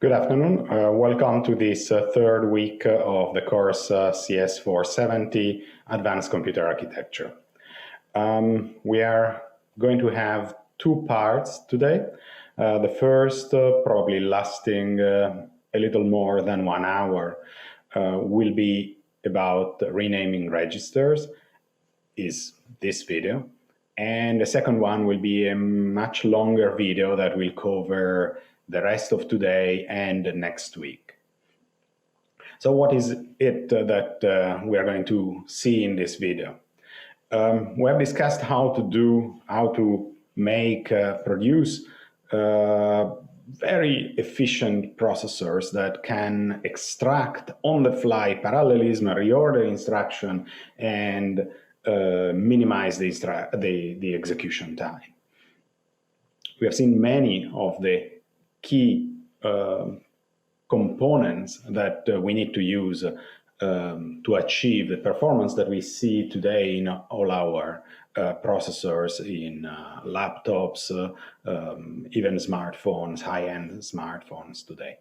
Good afternoon. Welcome to this third week of the course CS 470 Advanced Computer Architecture. We are going to have two parts today. The first, probably lasting a little more than 1 hour, will be about renaming registers, is this video. And the second one will be a much longer video that will cover the rest of today and next week. So what is it that we are going to see in this video? We have discussed how to produce very efficient processors that can extract on the fly parallelism, reorder instruction, and minimize the execution time. We have seen many of the key components that we need to use to achieve the performance that we see today in all our processors, in laptops, even smartphones, high-end smartphones today.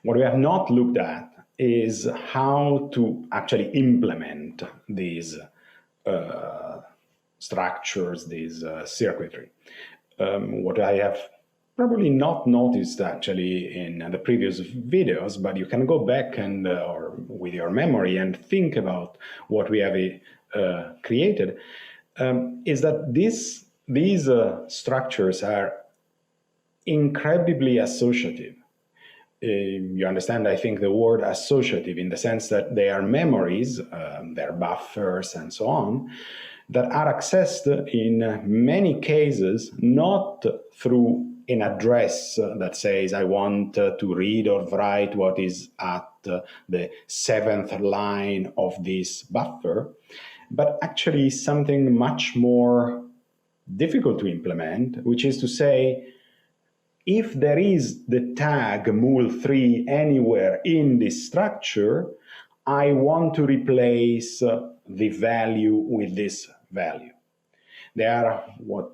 What we have not looked at is how to actually implement these structures, these circuitry. What I have probably not noticed actually in the previous videos, but you can go back and or with your memory and think about what we have created, is that these structures are incredibly associative. You understand, I think, the word associative in the sense that they are memories, they're buffers and so on, that are accessed in many cases not through an address that says I want to read or write what is at the 7th line of this buffer, but actually something much more difficult to implement, which is to say, if there is the tag mul3 anywhere in this structure, I want to replace the value with this value. They are what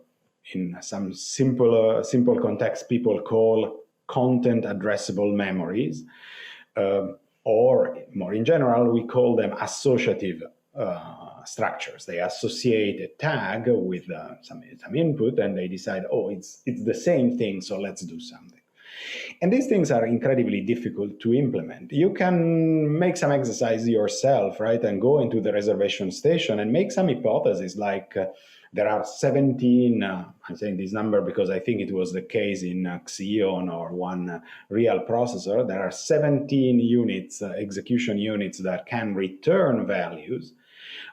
in some simple context people call content addressable memories, or more in general, we call them associative structures. They associate a tag with some input and they decide, oh, it's the same thing, so let's do something. And these things are incredibly difficult to implement. You can make some exercise yourself, right, and go into the reservation station and make some hypotheses like there are 17, I'm saying this number because I think it was the case in Xeon or one real processor, there are 17 units, execution units that can return values.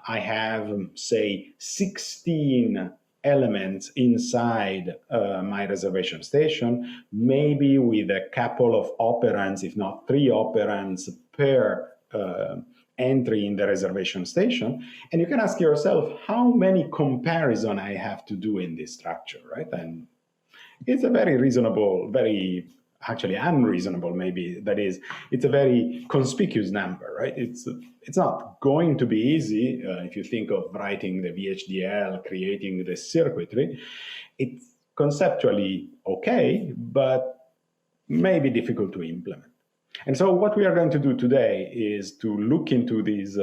I have, say, 16 elements inside my reservation station, maybe with a couple of operands, if not 3 operands per entry in the reservation station. And you can ask yourself how many comparisons I have to do in this structure, right? And it's a very reasonable, very actually unreasonable maybe, that is, it's a very conspicuous number, right? It's not going to be easy if you think of writing the VHDL, creating the circuitry. It's conceptually okay, but maybe difficult to implement. And so what we are going to do today is to look into these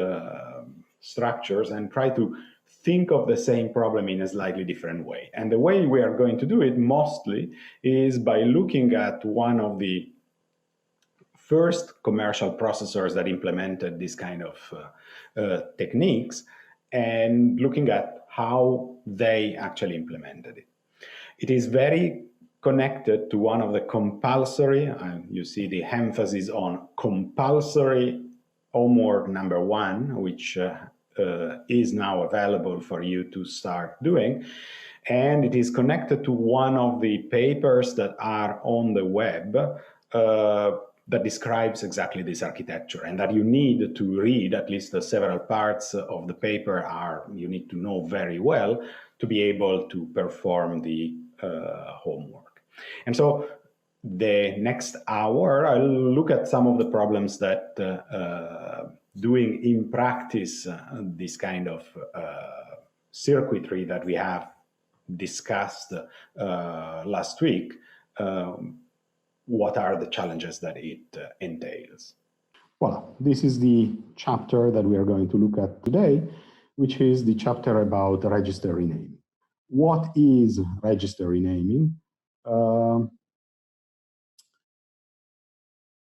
structures and try to think of the same problem in a slightly different way. And the way we are going to do it mostly is by looking at one of the first commercial processors that implemented this kind of techniques and looking at how they actually implemented it. It is very connected to one of the compulsory, you see the emphasis on compulsory homework number 1, which is now available for you to start doing. And it is connected to one of the papers that are on the web that describes exactly this architecture and that you need to read. At least the several parts of the paper you need to know very well to be able to perform the homework. And so the next hour, I'll look at some of the problems that doing in practice this kind of circuitry that we have discussed last week what are the challenges that it entails? Well, this is the chapter that we are going to look at today, which is the chapter about register renaming. What is register renaming?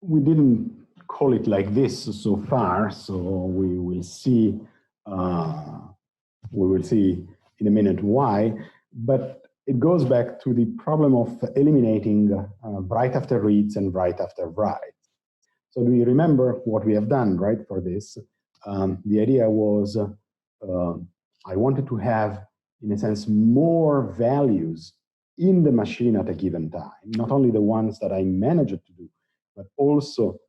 We didn't call it like this so far, so we will see. We will see in a minute why, but it goes back to the problem of eliminating write after reads and write after writes. So do you remember what we have done, right, for this? The idea was I wanted to have, in a sense, more values in the machine at a given time, not only the ones that I managed to do, but also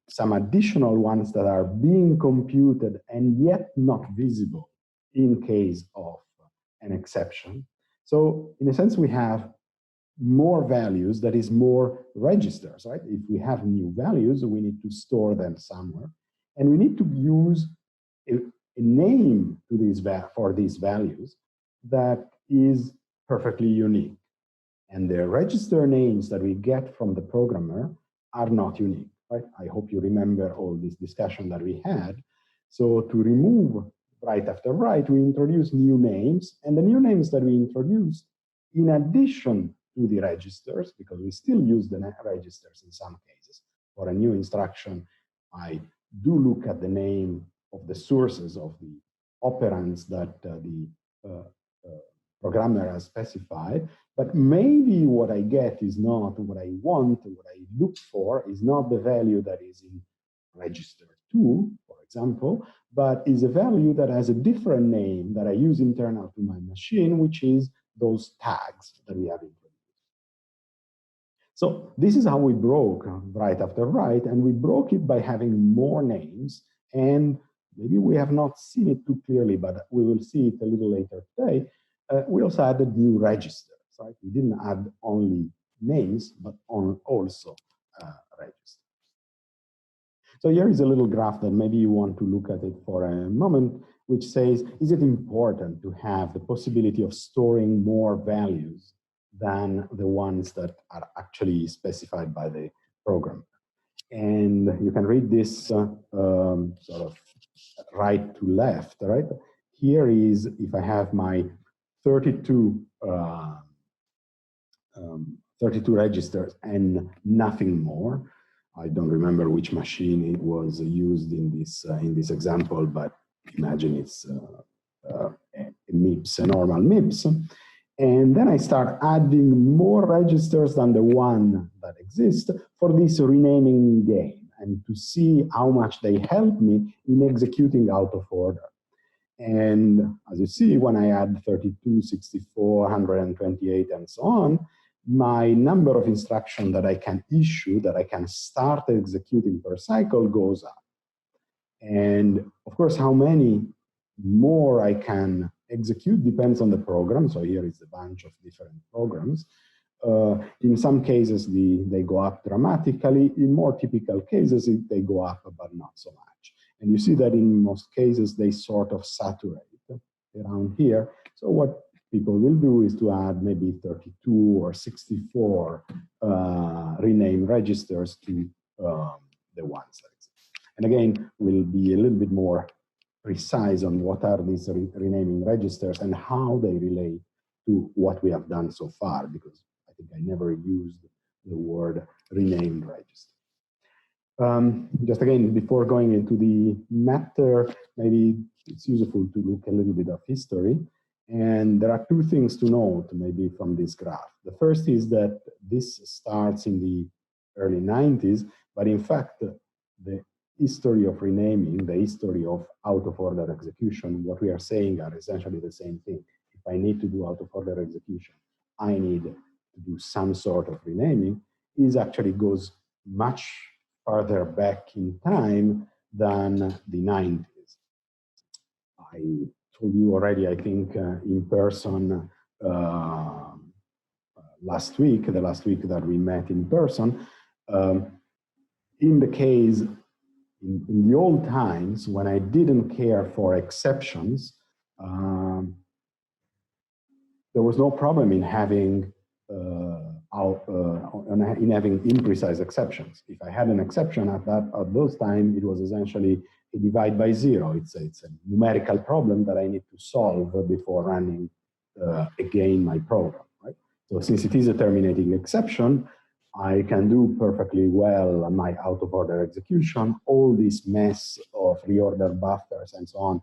some additional ones that are being computed and yet not visible in case of an exception. So in a sense, we have more values, that is more registers, right? If we have new values, we need to store them somewhere. And we need to use a name to for these values that is perfectly unique. And the register names that we get from the programmer are not unique, right? I hope you remember all this discussion that we had. So to remove write after write, we introduce new names, and the new names that we introduced, in addition to the registers, because we still use the registers in some cases. For a new instruction, I do look at the name of the sources of the operands that the programmer has specified, but maybe what I get is not what I want, what I look for is not the value that is in register 2, for example, but is a value that has a different name that I use internal to my machine, which is those tags that we have introduced. So this is how we broke write after write, and we broke it by having more names, and maybe we have not seen it too clearly, but we will see it a little later today. We also added new registers, right? We didn't add only names, but also registers. So here is a little graph that maybe you want to look at it for a moment, which says, is it important to have the possibility of storing more values than the ones that are actually specified by the program? And you can read this sort of right to left, right? Here is, if I have my 32 registers and nothing more. I don't remember which machine it was used in this example, but imagine it's a MIPS, a normal MIPS. And then I start adding more registers than the one that exists for this renaming game, and to see how much they help me in executing out of order. And as you see, when I add 32, 64, 128, and so on, my number of instructions that I can issue, that I can start executing per cycle, goes up. And of course, how many more I can execute depends on the program. So here is a bunch of different programs. In some cases, they go up dramatically. In more typical cases, they go up, but not so much. And you see that in most cases, they sort of saturate around here. So what people will do is to add maybe 32 or 64 rename registers to the ones that exist. And again, we'll be a little bit more precise on what are these renaming registers and how they relate to what we have done so far, because I think I never used the word renamed register. Just again, before going into the matter, maybe it's useful to look a little bit of history. And there are two things to note maybe from this graph. The first is that this starts in the early 90s, but in fact, the history of renaming, the history of out-of-order execution, what we are saying are essentially the same thing. If I need to do out-of-order execution, I need to do some sort of renaming, is actually goes much farther back in time than the 90s. I told you already, I think, in person last week, the last week that we met in person, in the case, in the old times, when I didn't care for exceptions, there was no problem in having in having imprecise exceptions. If I had an exception at those times, it was essentially a divide by zero. It's a numerical problem that I need to solve before running again my program, right? So since it is a terminating exception, I can do perfectly well my out of order execution. All this mess of reorder buffers and so on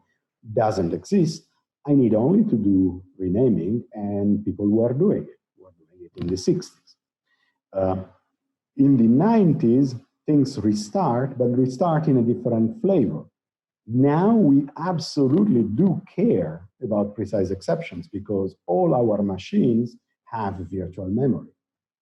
doesn't exist. I need only to do renaming, and people were doing it in the 60s. In the 90s, things restart, but restart in a different flavor. Now we absolutely do care about precise exceptions because all our machines have virtual memory.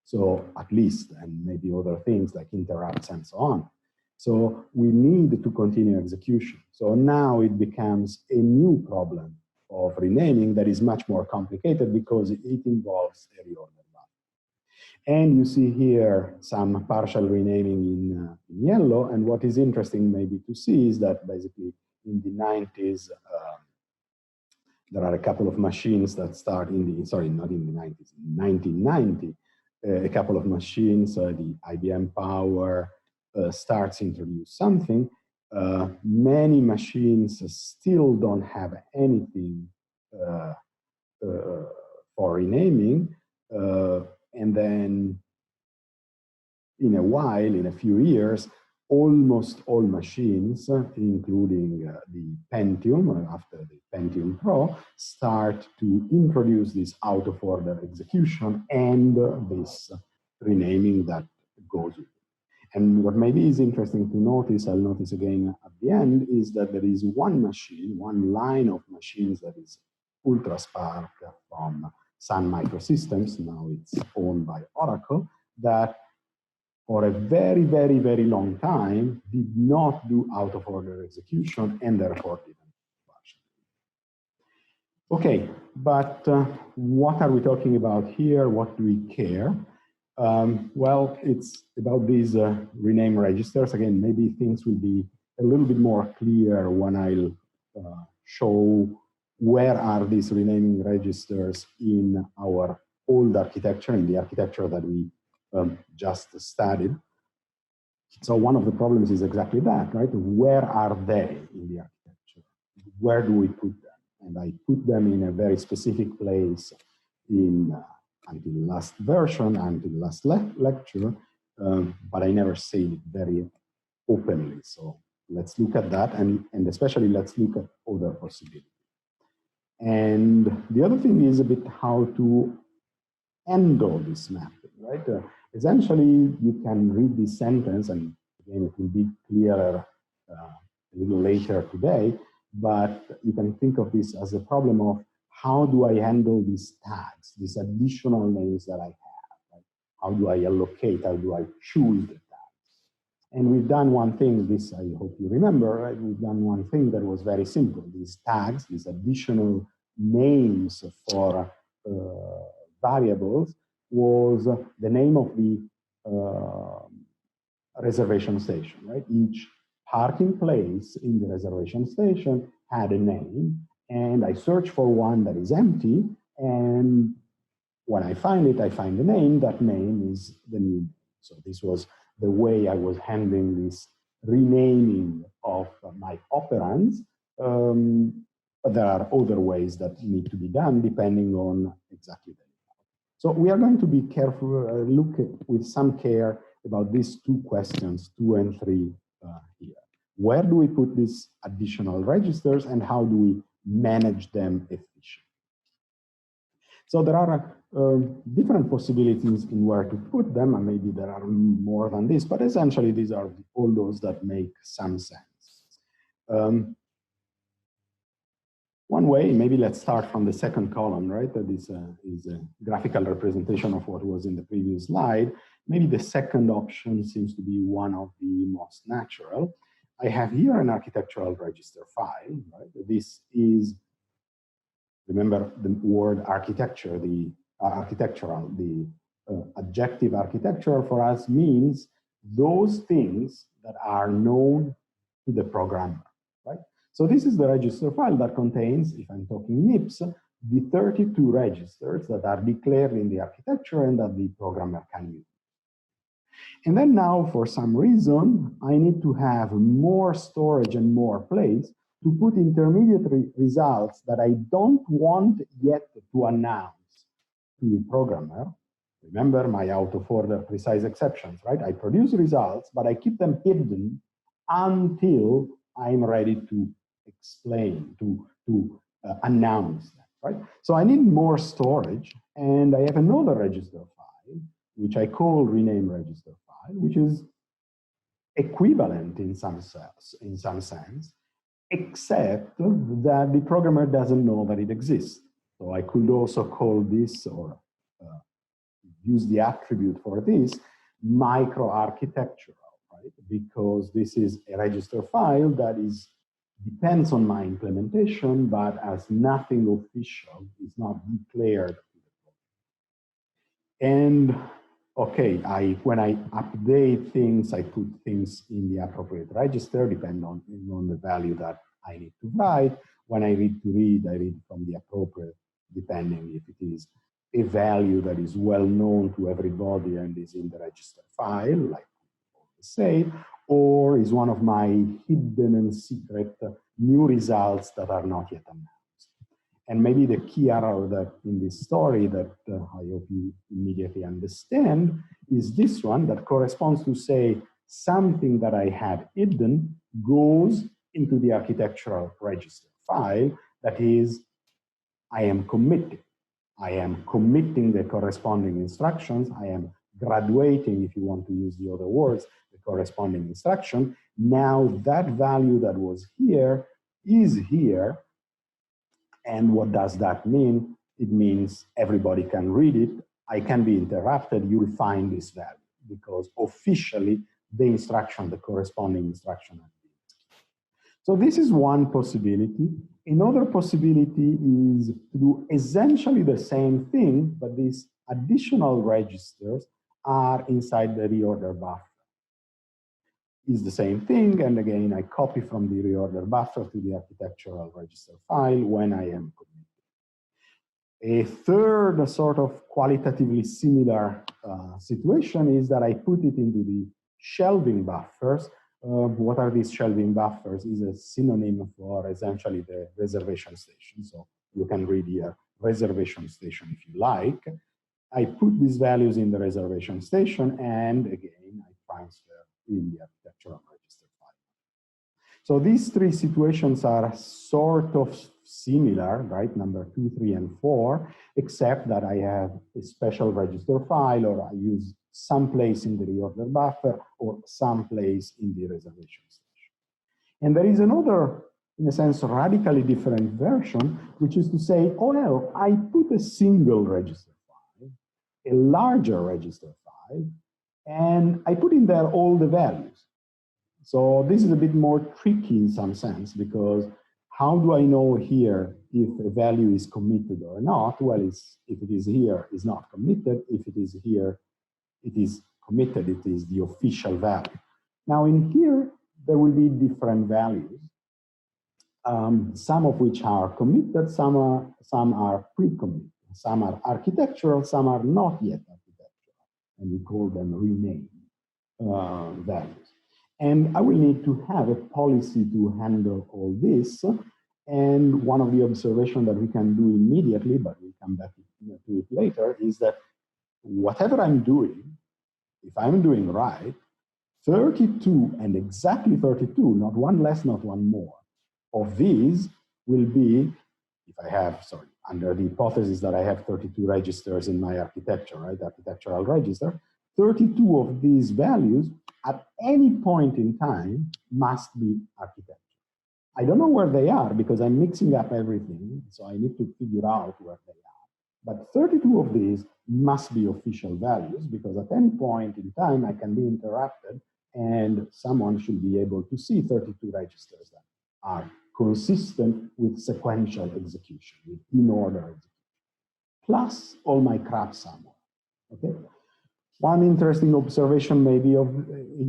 So at least, and maybe other things like interrupts and so on. So we need to continue execution. So now it becomes a new problem of renaming that is much more complicated because it involves a reorder. And you see here some partial renaming in yellow. And what is interesting maybe to see is that basically in the 90s, there are a couple of machines that start in the, sorry, not in the 90s, in 1990, a couple of machines, the IBM Power starts to introduce something. Many machines still don't have anything for renaming. And then in a while, in a few years, almost all machines, including the Pentium, after the Pentium Pro, start to introduce this out-of-order execution and this renaming that goes with it. And what maybe is interesting to notice, I'll notice again at the end, is that there is one machine, one line of machines that is UltraSPARC from Sun Microsystems, now it's owned by Oracle, that for a very, very, very long time did not do out-of-order execution and therefore didn't partially. Okay, but what are we talking about here? What do we care? Well, it's about these rename registers. Again, maybe things will be a little bit more clear when I'll show where are these renaming registers in our old architecture, in the architecture that we just studied. So one of the problems is exactly that, right? Where are they in the architecture? Where do we put them? And I put them in a very specific place in until last version, until last lecture, but I never say it very openly. So let's look at that, and especially let's look at other possibilities. And the other thing is a bit how to handle this mapping, right? Essentially, you can read this sentence, and again, it will be clearer a little later today, but you can think of this as a problem of how do I handle these tags, these additional names that I have? Right? How do I allocate, how do I choose the tags? And we've done one thing, this I hope you remember, right? We've done one thing that was very simple. These tags, these additional names for variables was the name of the reservation station, right? Each parking place in the reservation station had a name, and I search for one that is empty, and when I find it, I find the name. That name is the new name. So this was the way I was handling this renaming of my operands. But there are other ways that need to be done depending on exactly the layout. So we are going to be careful, look at, with some care about these two questions, 2 and 3 here. Where do we put these additional registers and how do we manage them efficiently? So there are different possibilities in where to put them, and maybe there are more than this, but essentially these are all those that make some sense. One way, maybe let's start from the second column, right? That is a graphical representation of what was in the previous slide. Maybe the second option seems to be one of the most natural. I have here an architectural register file, right? This is, remember the word architecture, the architectural, the adjective architecture for us means those things that are known to the programmer, right? So this is the register file that contains, if I'm talking MIPS, the 32 registers that are declared in the architecture and that the programmer can use. And then now, for some reason, I need to have more storage and more place to put intermediate results that I don't want yet to announce to the programmer. Remember my out-of-order precise exceptions, right? I produce results, but I keep them hidden until I'm ready to explain, to announce them, right? So I need more storage, and I have another register file, which I call rename register file, which is equivalent in some sense, except that the programmer doesn't know that it exists. So I could also call this, or use the attribute for this, microarchitectural, right? Because this is a register file that depends on my implementation, but as nothing official, is not declared. And okay, when I update things, I put things in the appropriate register, depending on the value that I need to write. When I read to read, I read from the appropriate, depending if it is a value that is well known to everybody and is in the register file, like we say, or is one of my hidden and secret new results that are not yet announced. And maybe the key error that in this story that I hope you immediately understand is this one that corresponds to say something that I have hidden goes into the architectural register file. That is, I am committing. I am committing the corresponding instructions. I am graduating, if you want to use the other words, the corresponding instruction. Now that value that was here is here. And what does that mean? It means everybody can read it. I can be interrupted. You'll find this value because officially the instruction, the corresponding instruction. So this is one possibility. Another possibility is to do essentially the same thing, but these additional registers are inside the reorder buffer. Is the same thing, and again, I copy from the reorder buffer to the architectural register file when I am committed. A third sort of qualitatively similar situation is that I put it into the shelving buffers. What are these shelving buffers is a synonym for essentially the reservation station. So you can read here reservation station if you like. I put these values in the reservation station, and again, I transfer in the architectural register file. So these three situations are sort of similar, right? Number 2, 3, and 4, except that I have a special register file, or I use some place in the reorder buffer or some place in the reservation station. And there is another, in a sense, radically different version, which is to say, oh, well, I put a single register file, a larger register file, and I put in there all the values. So this is a bit more tricky in some sense, because how do I know here if a value is committed or not? Well, if it is here, it's not committed. If it is here, it is committed. It is the official value. Now in here, there will be different values, some of which are committed, some are pre-committed, some are architectural, some are not yet architectural, and we call them rename values. And I will need to have a policy to handle all this. And one of the observations that we can do immediately, but we'll come back to it later, is that whatever I'm doing, if I'm doing right, 32 and exactly 32, not one less, not one more, of these will be, if I have, sorry, under the hypothesis that I have 32 registers in my architecture, right, architectural register, 32 of these values at any point in time must be architecture. I don't know where they are because I'm mixing up everything, so I need to figure out where they are. But 32 of these must be official values because at any point in time I can be interrupted and someone should be able to see 32 registers that are consistent with sequential execution, with in-order execution, plus all my crap somewhere, okay? One interesting observation maybe of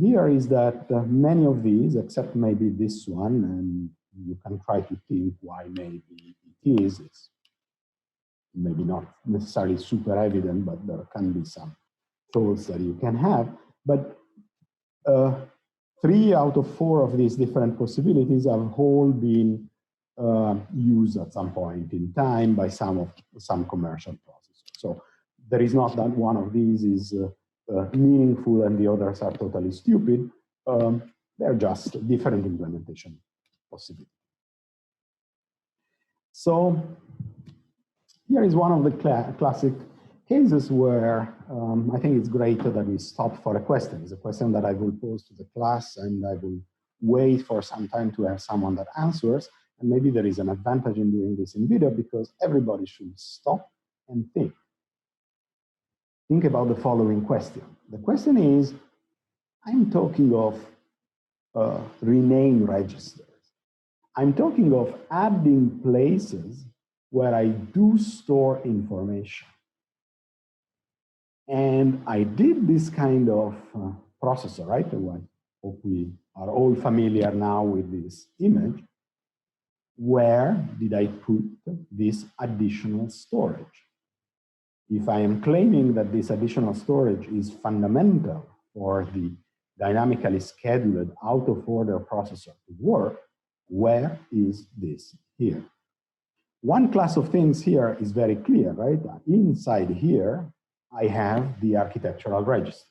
here is that many of these, except maybe this one, and you can try to think why maybe it is, it's maybe not necessarily super evident, but there can be some thoughts that you can have. But 3 out of 4 of these different possibilities have all been used at some point in time by some commercial processors. So there is not that one of these is meaningful and the others are totally stupid. They're just different implementation possibilities. So here is one of the classic cases where I think it's great that we stop for a question. It's a question that I will pose to the class, and I will wait for some time to have someone that answers. And maybe there is an advantage in doing this in video because everybody should stop and think. Think about the following question. The question is, I'm talking of rename registers. I'm talking of adding places where I do store information. And I did this kind of processor, right? I hope we are all familiar now with this image. Where did I put this additional storage? If I am claiming that this additional storage is fundamental for the dynamically scheduled out-of-order processor to work, where is this here? One class of things here is very clear, right? Inside here, I have the architectural registers.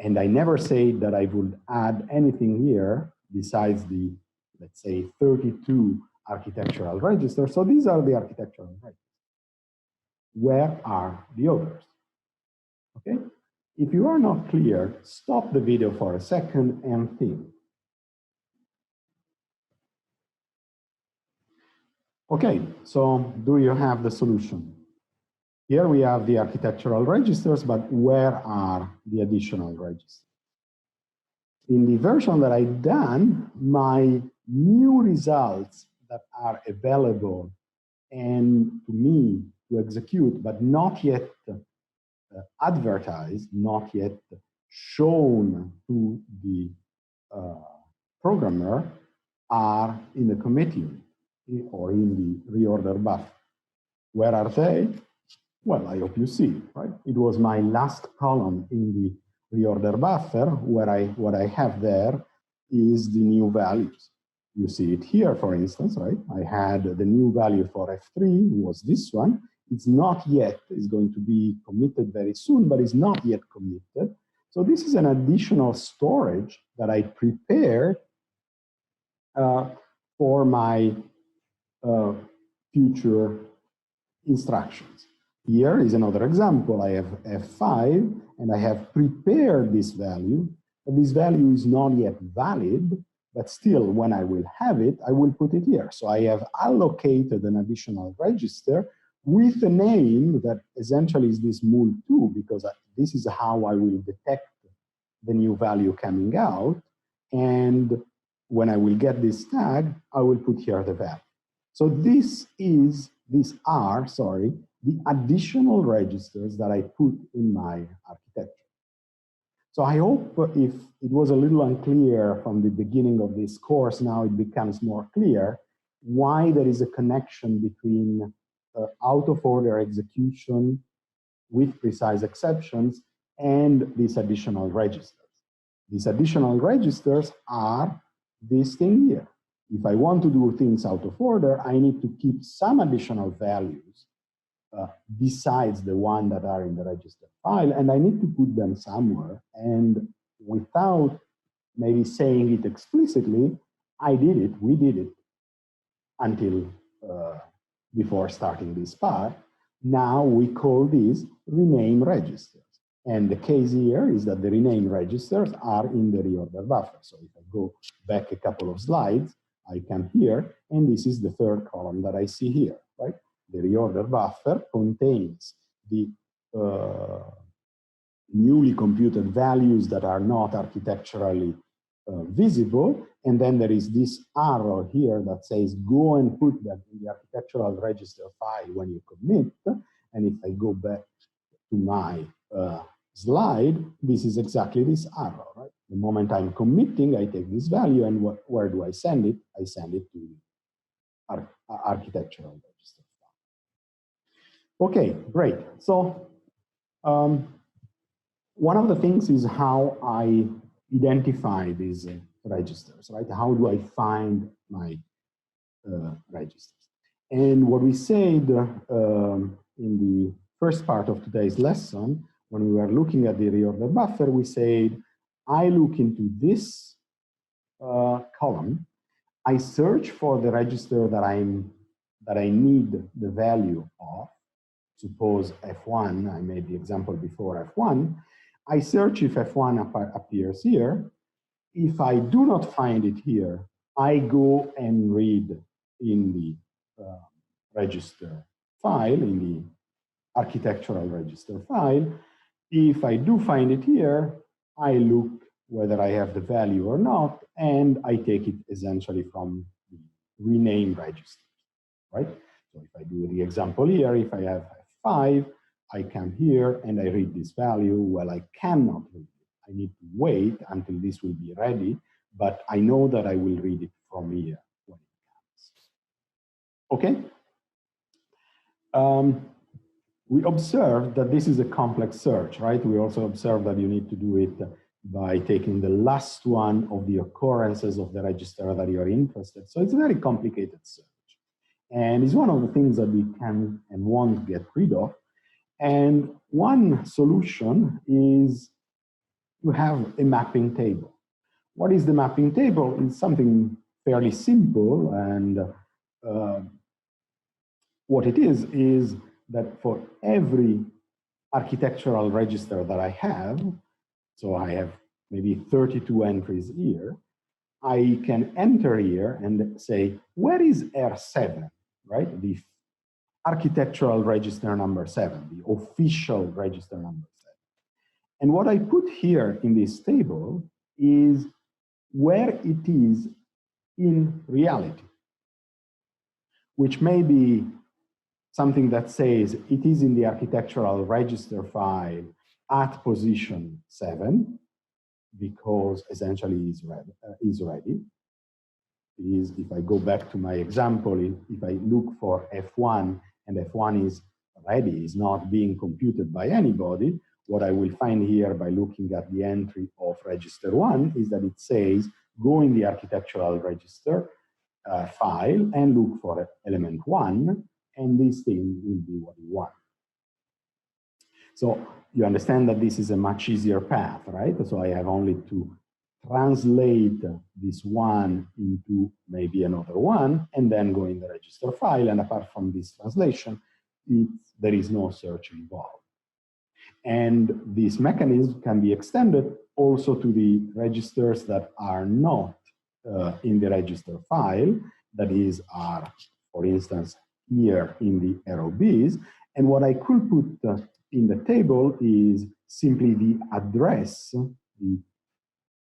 And I never say that I would add anything here besides the, let's say, 32 architectural registers. So these are the architectural registers. Where are the others? Okay? If you are not clear, stop the video for a second and think. Okay, so do you have the solution? Here we have the architectural registers, but where are the additional registers? In the version that I've done, my new results that are available and to me to execute, but not yet advertised, not yet shown to the programmer, are in the commit unit or in the reorder buffer. Where are they? Well, I hope you see it, right? It was my last column in the reorder buffer where what I have there is the new values. You see it here, for instance, right? I had the new value for F3 was this one. It's not yet, it's going to be committed very soon, but it's not yet committed. So this is an additional storage that I prepared for my future instructions. Here is another example. I have F5 and I have prepared this value, but this value is not yet valid, but still when I will have it, I will put it here. So I have allocated an additional register with a name that essentially is this mul2, because this is how I will detect the new value coming out. And when I will get this tag, I will put here the value. So these are the additional registers that I put in my architecture. So I hope if it was a little unclear from the beginning of this course, now it becomes more clear why there is a connection between out-of-order execution with precise exceptions and these additional registers. These additional registers are this thing here. If I want to do things out of order, I need to keep some additional values besides the one that are in the register file, and I need to put them somewhere. And without maybe saying it explicitly, we did it until before starting this part. Now we call these rename registers. And the case here is that the rename registers are in the reorder buffer. So if I go back a couple of slides, I come here, and this is the third column that I see here, right? The reorder buffer contains the newly computed values that are not architecturally visible, and then there is this arrow here that says go and put that in the architectural register file when you commit. And if I go back to my slide, this is exactly this arrow, right? The moment I'm committing, I take this value, and where do I send it? I send it to the architectural register. Okay, great. So one of the things is how I identify these registers, right? How do I find my registers? And what we said in the first part of today's lesson, when we were looking at the reorder buffer, we said, I look into this column, I search for the register that I need the value of. Suppose F1, I made the example before F1. I search if F1 appears here. If I do not find it here, I go and read in the register file, in the architectural register file. If I do find it here, I look whether I have the value or not, and I take it essentially from the renamed register, right? So if I do the example here, if I have 5, I come here and I read this value. Well, I cannot read it. I need to wait until this will be ready, but I know that I will read it from here when it comes. Okay? We observed that this is a complex search, right? We also observed that you need to do it by taking the last one of the occurrences of the register that you're interested. So it's a very complicated search. And it's one of the things that we can and won't get rid of. And one solution is to have a mapping table. What is the mapping table? It's something fairly simple, and what it is that for every architectural register that I have, so I have maybe 32 entries here, I can enter here and say, where is R7, right? The architectural register number 7, the official register number 7. And what I put here in this table is where it is in reality, which may be something that says it is in the architectural register file at position 7, because essentially is ready. If I go back to my example, if I look for F1 and F1 is ready, is not being computed by anybody, what I will find here by looking at the entry of register 1 is that it says go in the architectural register file and look for element 1, and this thing will be what you want. So you understand that this is a much easier path, right? So I have only to translate this one into maybe another one, and then go in the register file. And apart from this translation, there is no search involved. And this mechanism can be extended also to the registers that are not in the register file, that is, are, for instance, here in the ROBs. And what I could put in the table is simply the address, the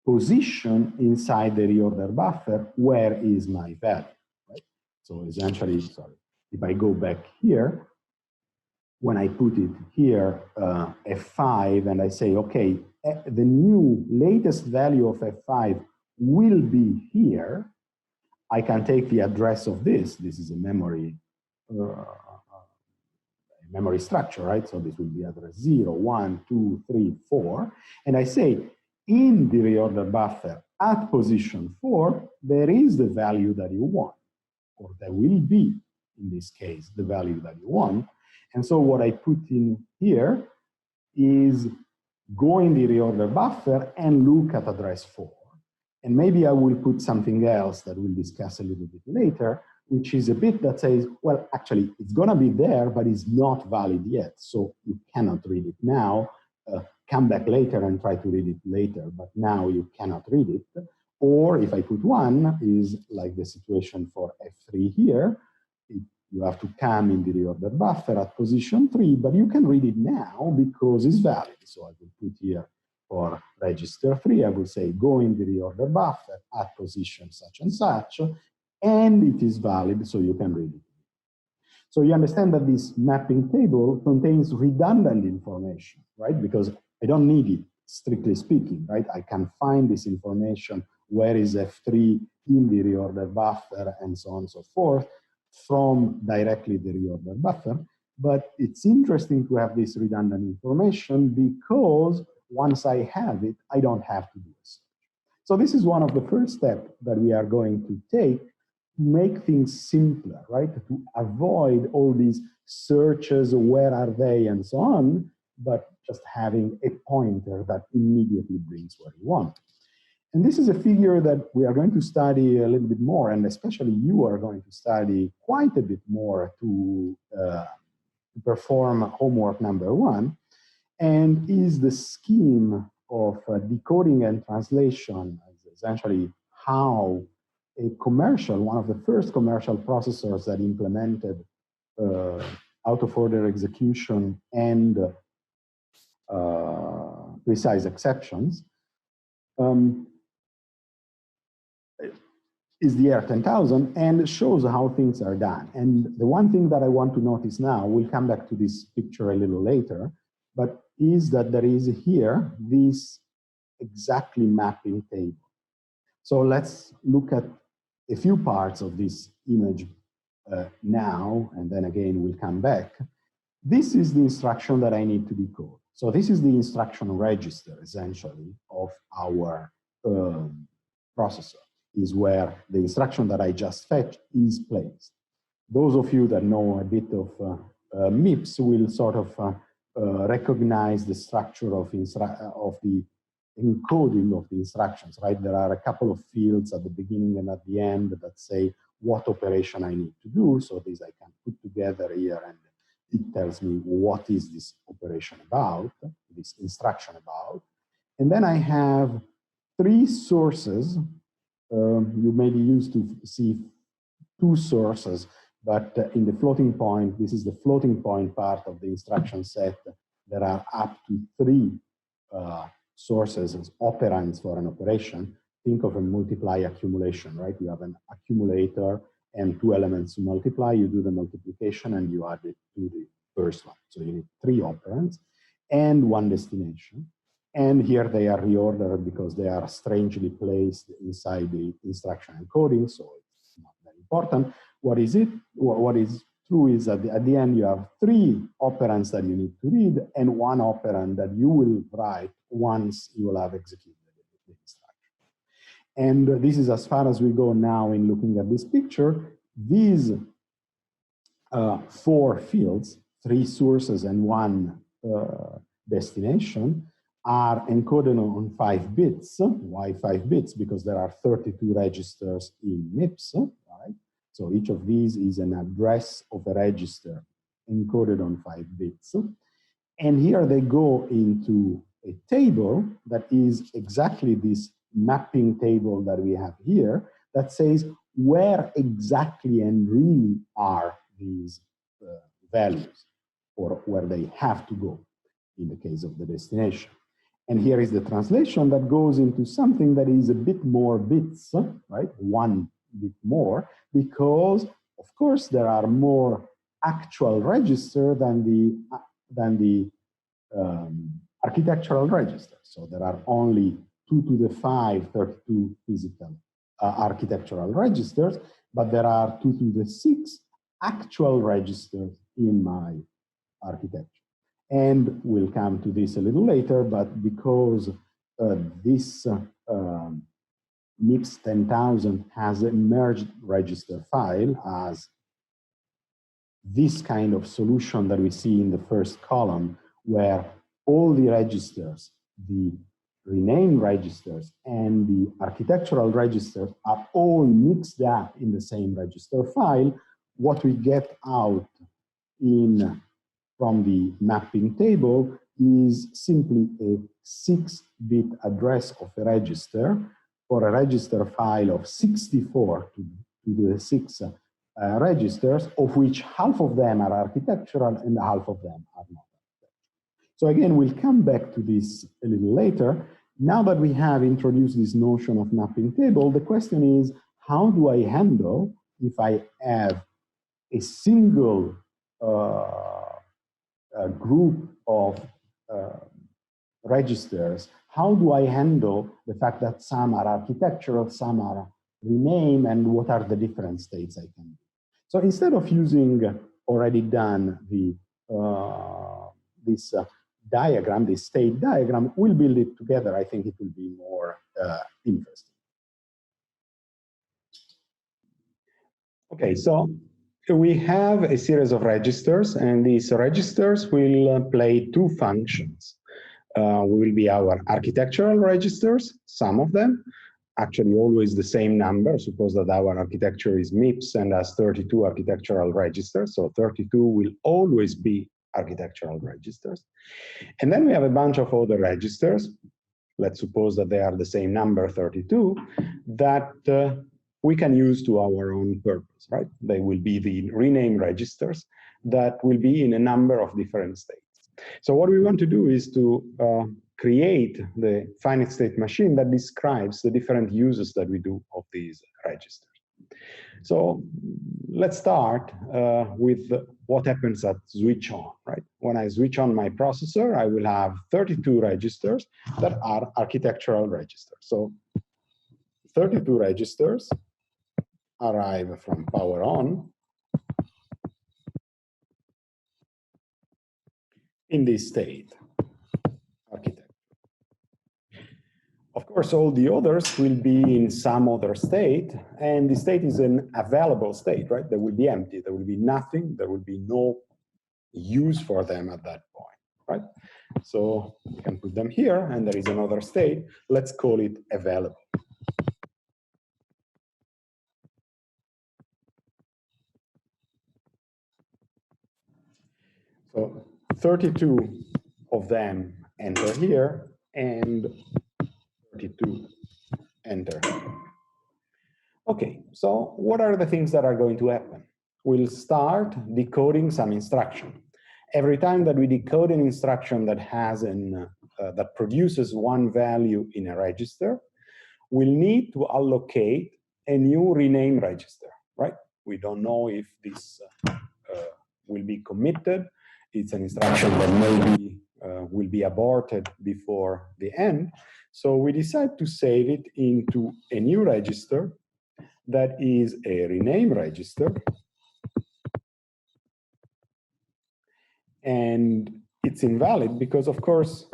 position inside the reorder buffer, where is my value, right? So essentially, sorry, if I go back here, when I put it here, F5, and I say, okay, the new latest value of F5 will be here, I can take the address of this. This is a memory structure, right? So this will be address 0, 1, 2, 3, 4. And I say, in the reorder buffer at position 4, there is the value that you want, or there will be, in this case, the value that you want. And so what I put in here is go in the reorder buffer and look at address 4. And maybe I will put something else that we'll discuss a little bit later, which is a bit that says, well, actually, it's going to be there, but it's not valid yet. So you cannot read it now. Come back later and try to read it later, but now you cannot read it. Or if I put 1, is like the situation for F3 here. You have to come in the reorder buffer at position 3, but you can read it now because it's valid. So I will put here for register 3, I will say go in the reorder buffer at position such and such, and it is valid, so you can read it. So you understand that this mapping table contains redundant information, right? Because I don't need it, strictly speaking, right? I can find this information, where is F3 in the reorder buffer, and so on and so forth, from directly the reorder buffer. But it's interesting to have this redundant information because once I have it, I don't have to do a search. So this is one of the first steps that we are going to take to make things simpler, right? To avoid all these searches, where are they, and so on, but just having a pointer that immediately brings what you want. And this is a figure that we are going to study a little bit more, and especially you are going to study quite a bit more to perform homework number one, and is the scheme of decoding and translation, essentially how a commercial, one of the first commercial processors that implemented out-of-order execution and precise exceptions, is the R10000 and shows how things are done. And the one thing that I want to notice now, we'll come back to this picture a little later, but is that there is here this exactly mapping table. So let's look at a few parts of this image now, and then again we'll come back. This is the instruction that I need to decode. So this is the instruction register, essentially, of our processor, is where the instruction that I just fetched is placed. Those of you that know a bit of MIPS will sort of recognize the structure of the encoding of the instructions, right? There are a couple of fields at the beginning and at the end that say what operation I need to do. So these I can put together here, and it tells me what is this operation about, this instruction about. And then I have three sources. You may be used to see two sources, but in the floating point, this is the floating point part of the instruction set. There are up to three sources as operands for an operation. Think of a multiply accumulation, right? You have an accumulator and two elements to multiply. You do the multiplication and you add it to the first one. So you need three operands and one destination. And here they are reordered because they are strangely placed inside the instruction encoding, so it's not very important. What is it? What is true is that at the end you have three operands that you need to read and one operand that you will write once you will have executed the instruction. And this is as far as we go now in looking at this picture. These four fields, three sources and one destination, are encoded on 5 bits. Why 5 bits? Because there are 32 registers in MIPS, right? So each of these is an address of a register encoded on 5 bits. And here they go into a table that is exactly this mapping table that we have here that says where exactly and really are these values, or where they have to go in the case of the destination. And here is the translation that goes into something that is a bit more bits, right? 1 bit more, because of course there are more actual register than the architectural register. So there are only 2 to the 5, 32 physical architectural registers, but there are 2 to the 6 actual registers in my architecture. And we'll come to this a little later, but because this MIPS 10,000 has a merged register file as this kind of solution that we see in the first column, where all the registers, the renamed registers and the architectural registers are all mixed up in the same register file, what we get out from the mapping table is simply a 6-bit address of a register for a register file of 64 to the 6 registers, of which half of them are architectural and half of them are not architectural. So again, we'll come back to this a little later. Now that we have introduced this notion of mapping table, the question is, how do I handle if I have a single group of registers? How do I handle the fact that some are architectural, some are renamed, and what are the different states I can do? So instead of using already done the diagram, this state diagram, we'll build it together. I think it will be more interesting. Okay, so we have a series of registers, and these registers will play two functions. Will be our architectural registers, some of them, actually always the same number. Suppose that our architecture is MIPS and has 32 architectural registers, so 32 will always be architectural registers. And then we have a bunch of other registers. Let's suppose that they are the same number, 32, that we can use to our own purpose, right? They will be the rename registers that will be in a number of different states. So what we want to do is to create the finite state machine that describes the different uses that we do of these registers. So let's start with what happens at switch on, right? When I switch on my processor, I will have 32 registers that are architectural registers. So 32 registers arrive from power on in this state, architecture. Of course, all the others will be in some other state, and the state is an available state, right? They will be empty, there will be nothing, there will be no use for them at that point, right? So we can put them here, and there is another state. Let's call it available. So 32 of them enter here, and 32 enter. Okay, so what are the things that are going to happen? We'll start decoding some instruction. Every time that we decode an instruction that has that produces one value in a register, we'll need to allocate a new rename register, right? We don't know if this will be committed. It's an instruction that maybe will be aborted before the end. So we decide to save it into a new register that is a rename register. And it's invalid because, of course,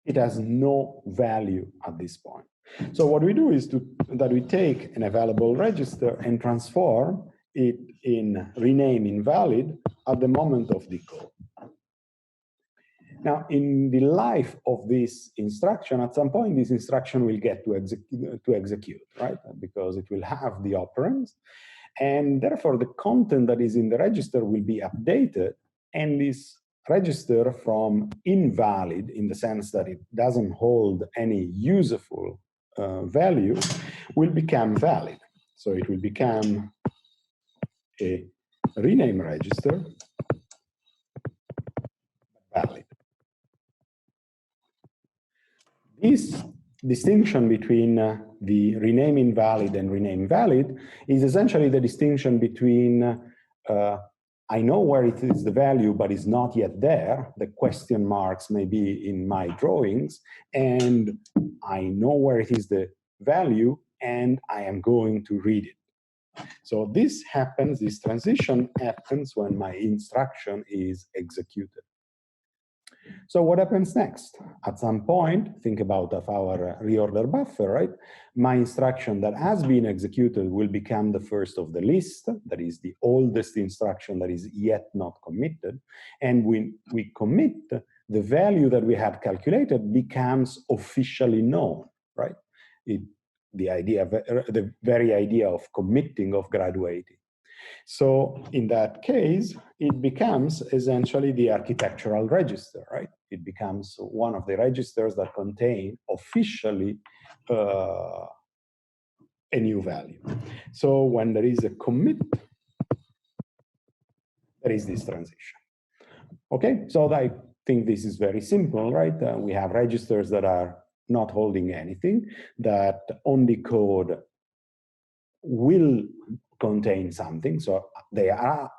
it has no value at this point. So what we do is that we take an available register and transform it in rename invalid at the moment of decode. Now, in the life of this instruction, at some point, this instruction will get to execute, right? Because it will have the operands, and therefore the content that is in the register will be updated, and this register from invalid, in the sense that it doesn't hold any useful value, will become valid. So it will become a rename register, valid. This distinction between the rename invalid and rename valid is essentially the distinction between I know where it is the value, but it's not yet there. The question marks may be in my drawings, and I know where it is the value, and I am going to read it. So this happens, this transition happens when my instruction is executed. So what happens next? At some point, think about our reorder buffer, right? My instruction that has been executed will become the first of the list, that is the oldest instruction that is yet not committed. And when we commit, the value that we had calculated becomes officially known, right? The very idea of committing, of graduating. So in that case, it becomes essentially the architectural register, right? It becomes one of the registers that contain officially a new value. So when there is a commit, there is this transition. Okay, so I think this is very simple, right? We have registers that are not holding anything, that on decode will contain something, so they are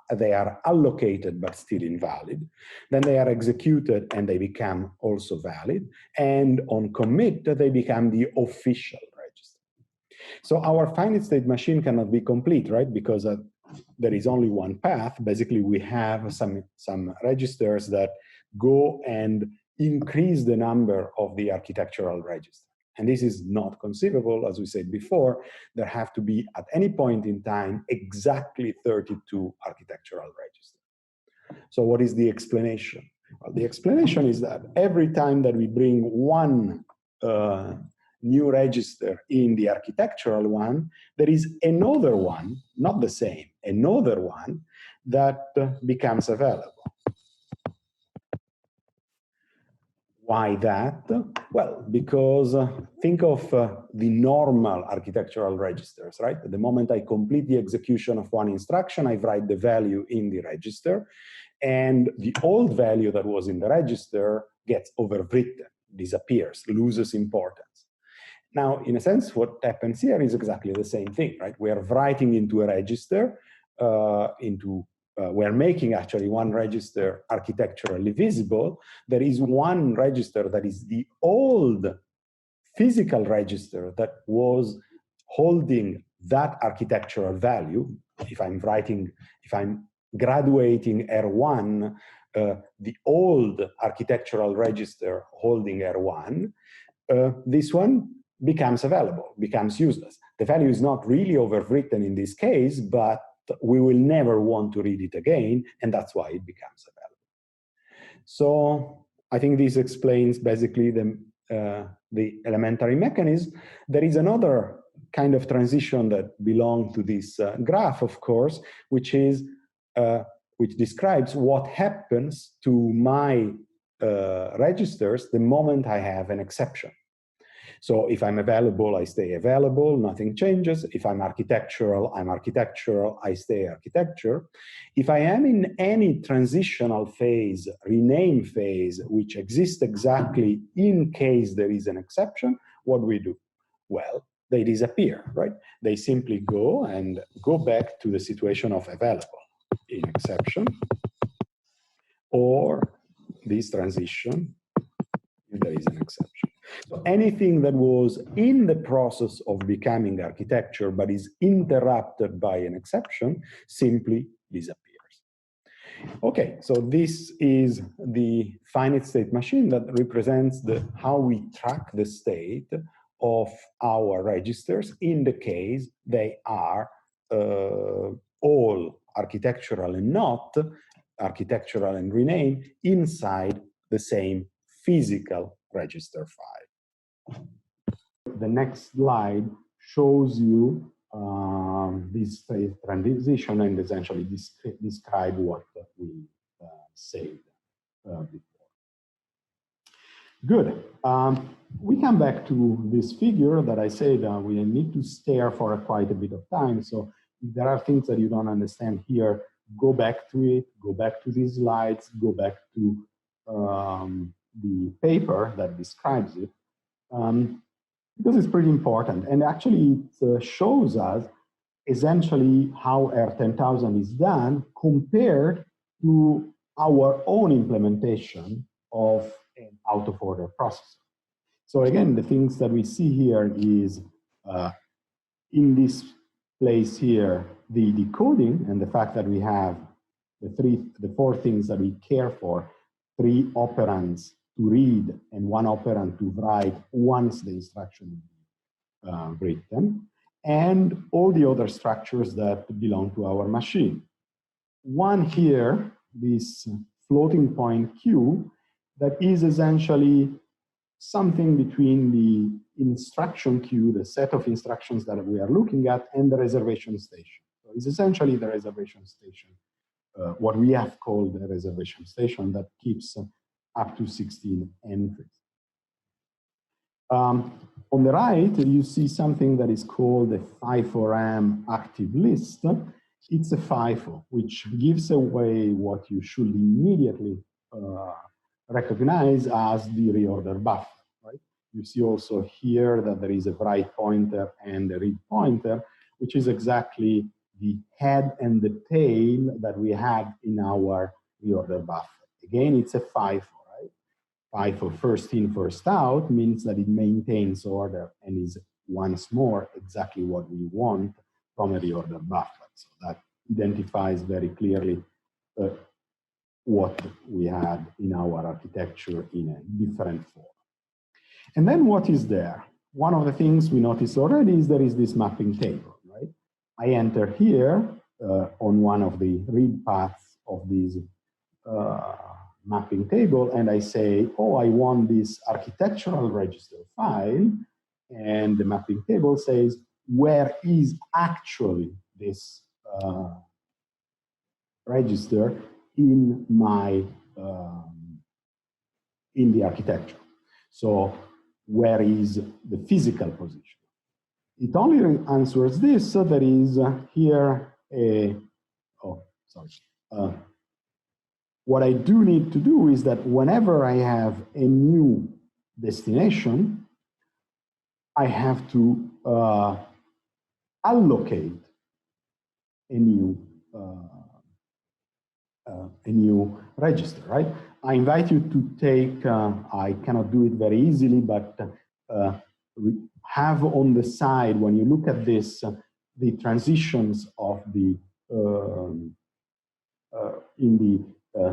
allocated but still invalid. Then they are executed and they become also valid, and on commit they become the official register. So our finite state machine cannot be complete, right? Because there is only one path. Basically, we have some registers that go and increase the number of the architectural register. And this is not conceivable. As we said before, there have to be, at any point in time, exactly 32 architectural registers. So what is the explanation? Well, the explanation is that every time that we bring one new register in the architectural one, there is another one, not the same, another one that becomes available. Why that? Well, because think of the normal architectural registers, right? At the moment I complete the execution of one instruction, I write the value in the register, and the old value that was in the register gets overwritten, disappears, loses importance. Now, in a sense, what happens here is exactly the same thing, right? We are writing into a register, we're making actually one register architecturally visible. There is one register that is the old physical register that was holding that architectural value. If I'm graduating R1, the old architectural register holding R1, this one becomes available, becomes useless. The value is not really overwritten in this case, but we will never want to read it again, and that's why it becomes available. So I think this explains basically the elementary mechanism. There is another kind of transition that belongs to this graph, of course, which describes what happens to my registers the moment I have an exception. So if I'm available, I stay available, nothing changes. If I'm architectural, I stay architecture. If I am in any transitional phase, rename phase, which exists exactly in case there is an exception, what do we do? Well, they disappear, right? They simply go back to the situation of available in exception, or this transition if there is an exception. So anything that was in the process of becoming architecture but is interrupted by an exception simply disappears. Okay, so this is the finite state machine that represents how we track the state of our registers in the case they are all architectural and not architectural and rename inside the same physical register file. The next slide shows you this transition and essentially describe what we said before. Good. We come back to this figure that I said we need to stare for quite a bit of time. So if there are things that you don't understand here, go back to it, go back to these slides, go back to the paper that describes it, because it's pretty important. And actually it shows us essentially how R10000 is done compared to our own implementation of an out-of-order processor. So again, the things that we see here is in this place here, the decoding and the fact that we have the four things that we care for, 3 operands to read and 1 operand to write once the instruction is written, and all the other structures that belong to our machine. One here, this floating point Q, that is essentially something between the instruction queue, the set of instructions that we are looking at, and the reservation station. So it's essentially the reservation station, what we have called the reservation station that keeps up to 16 entries. On the right, you see something that is called the FIFO RAM active list. It's a FIFO, which gives away what you should immediately recognize as the reorder buffer, right? You see also here that there is a write pointer and a read pointer, which is exactly the head and the tail that we had in our reorder buffer. Again, it's a FIFO, right? FIFO, first in, first out, means that it maintains order and is once more exactly what we want from a reorder buffer. So that identifies very clearly what we had in our architecture in a different form. And then what is there? One of the things we noticed already is there is this mapping table, right? I enter here on one of the read paths of this mapping table, and I say, oh, I want this architectural register file, and the mapping table says, where is actually this register in my in the architecture? So where is the physical position? It only answers this, so there is here a, oh, sorry. What I do need to do is that whenever I have a new destination, I have to allocate a new register, right? I invite you to take, I cannot do it very easily, but have on the side, when you look at this, the transitions of the, in the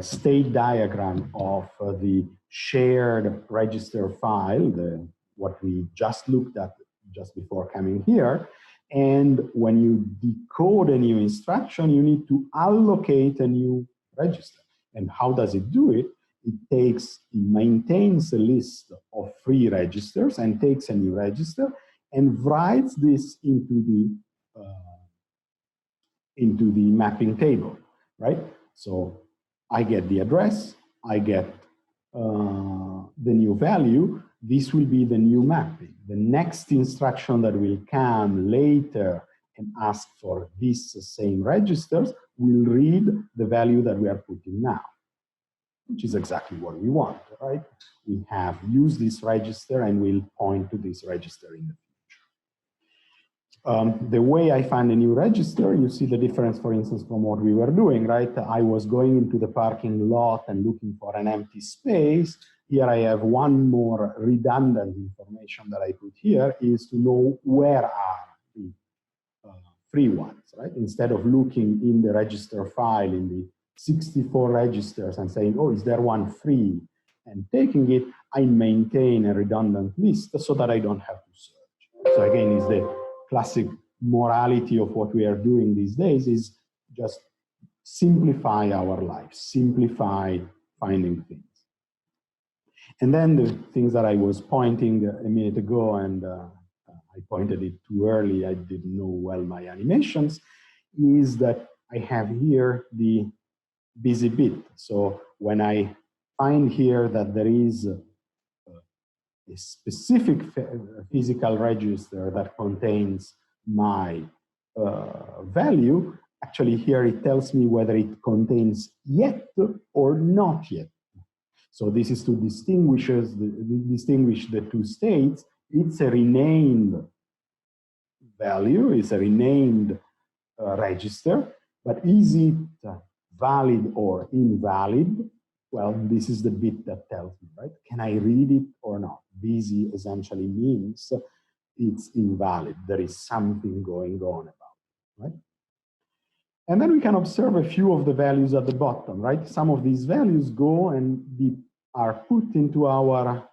state diagram of the shared register file, what we just looked at just before coming here. And when you decode a new instruction, you need to allocate a new register. And how does it do it? It maintains a list of free registers and takes a new register and writes this into the mapping table, right? So I get the address, I get the new value. This will be the new mapping. The next instruction that will come later and ask for these same registers will read the value that we are putting now, which is exactly what we want, right? We have used this register and we'll point to this register in the future. The way I find a new register, you see the difference, for instance, from what we were doing, right? I was going into the parking lot and looking for an empty space. Here I have one more redundant information that I put here is to know where are the free ones, right? Instead of looking in the register file in the 64 registers and saying, oh, is there one free? And taking it, I maintain a redundant list so that I don't have to search. So again, is the classic morality of what we are doing these days is just simplify our life, simplify finding things. And then the things that I was pointing a minute ago, and I pointed it too early, I didn't know well my animations, is that I have here the busy bit. So when I find here that there is a specific physical register that contains my value, actually here it tells me whether it contains yet or not yet. So this is to distinguish the two states. It's a renamed value, it's a renamed register, but is it valid or invalid? Well, this is the bit that tells me, right? Can I read it or not? Busy essentially means it's invalid. There is something going on about it, right? And then we can observe a few of the values at the bottom, right? Some of these values go and are put into our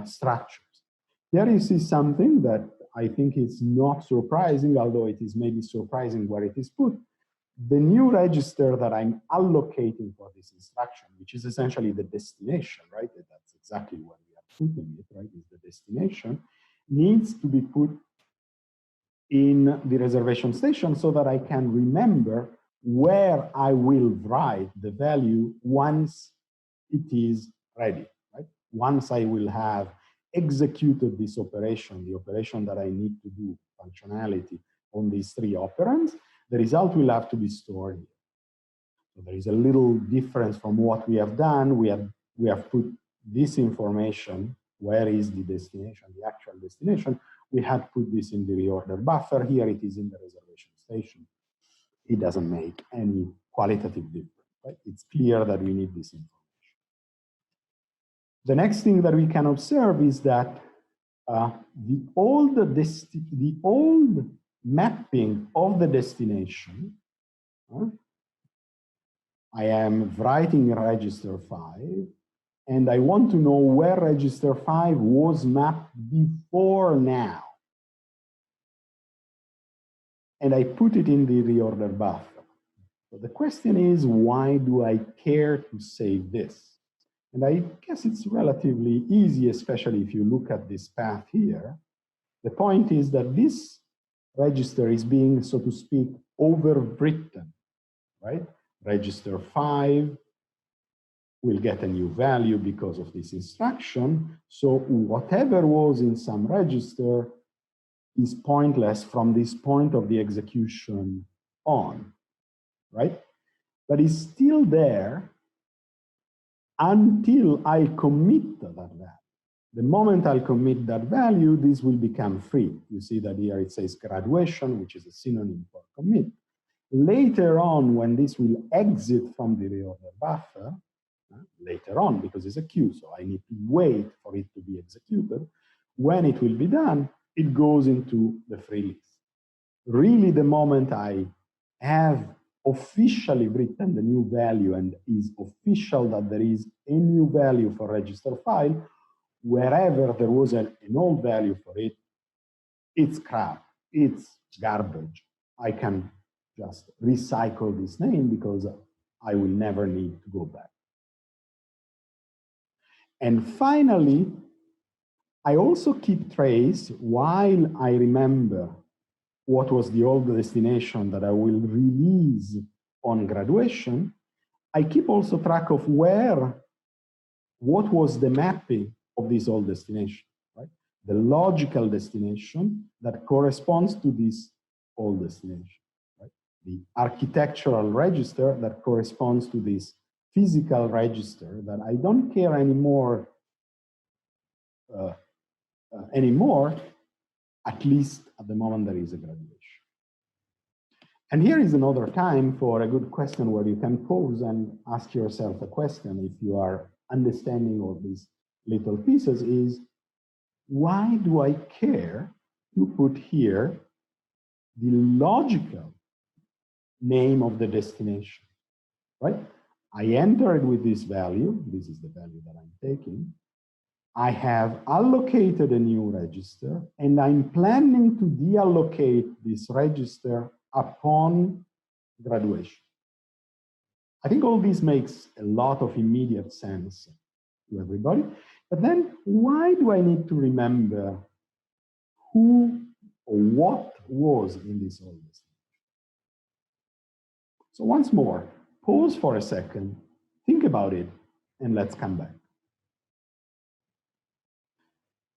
structures. Here you see something that I think is not surprising, although it is maybe surprising where it is put. The new register that I'm allocating for this instruction, which is essentially the destination, right? That's exactly where we are putting it, right? Is the destination, needs to be put in the reservation station so that I can remember where I will write the value once it is ready, right? Once I will have executed this operation, the operation that I need to do, functionality on these three operands, the result will have to be stored here. So there is a little difference from what we have done. We have put this information, where is the destination, the actual destination, we had put this in the reorder buffer. Here it is in the reservation station. It doesn't make any qualitative difference, right? It's clear that we need this information. The next thing that we can observe is that the old mapping of the destination I am writing register 5, and I want to know where register 5 was mapped before now. And I put it in the reorder buffer. So the question is, why do I care to save this? And I guess it's relatively easy, especially if you look at this path here. The point is that this register is being, so to speak, overwritten, right? Register 5 will get a new value because of this instruction. So whatever was in some register is pointless from this point of the execution on, right? But it's still there until I commit that value. The moment I commit that value, this will become free. You see that here it says graduation, which is a synonym for commit. Later on, when this will exit from the reorder buffer, later on, because it's a queue, so I need to wait for it to be executed. When it will be done, it goes into the free list. Really, the moment I have officially written the new value and is official that there is a new value for register file, wherever there was an old value for it, it's crap, it's garbage. I can just recycle this name because I will never need to go back. And finally, I also keep trace while I remember what was the old destination that I will release on graduation. I keep also track of what was the mapping of this old destination, right? The logical destination that corresponds to this old destination, right? The architectural register that corresponds to this physical register that I don't care anymore, at least at the moment there is a graduation. And here is another time for a good question where you can pause and ask yourself a question if you are understanding all these little pieces is, why do I care to put here the logical name of the destination, right? I enter it with this value. This is the value that I'm taking. I have allocated a new register, and I'm planning to deallocate this register upon graduation. I think all this makes a lot of immediate sense to everybody. But then why do I need to remember who or what was in this old destination? So once more, pause for a second, think about it, and let's come back.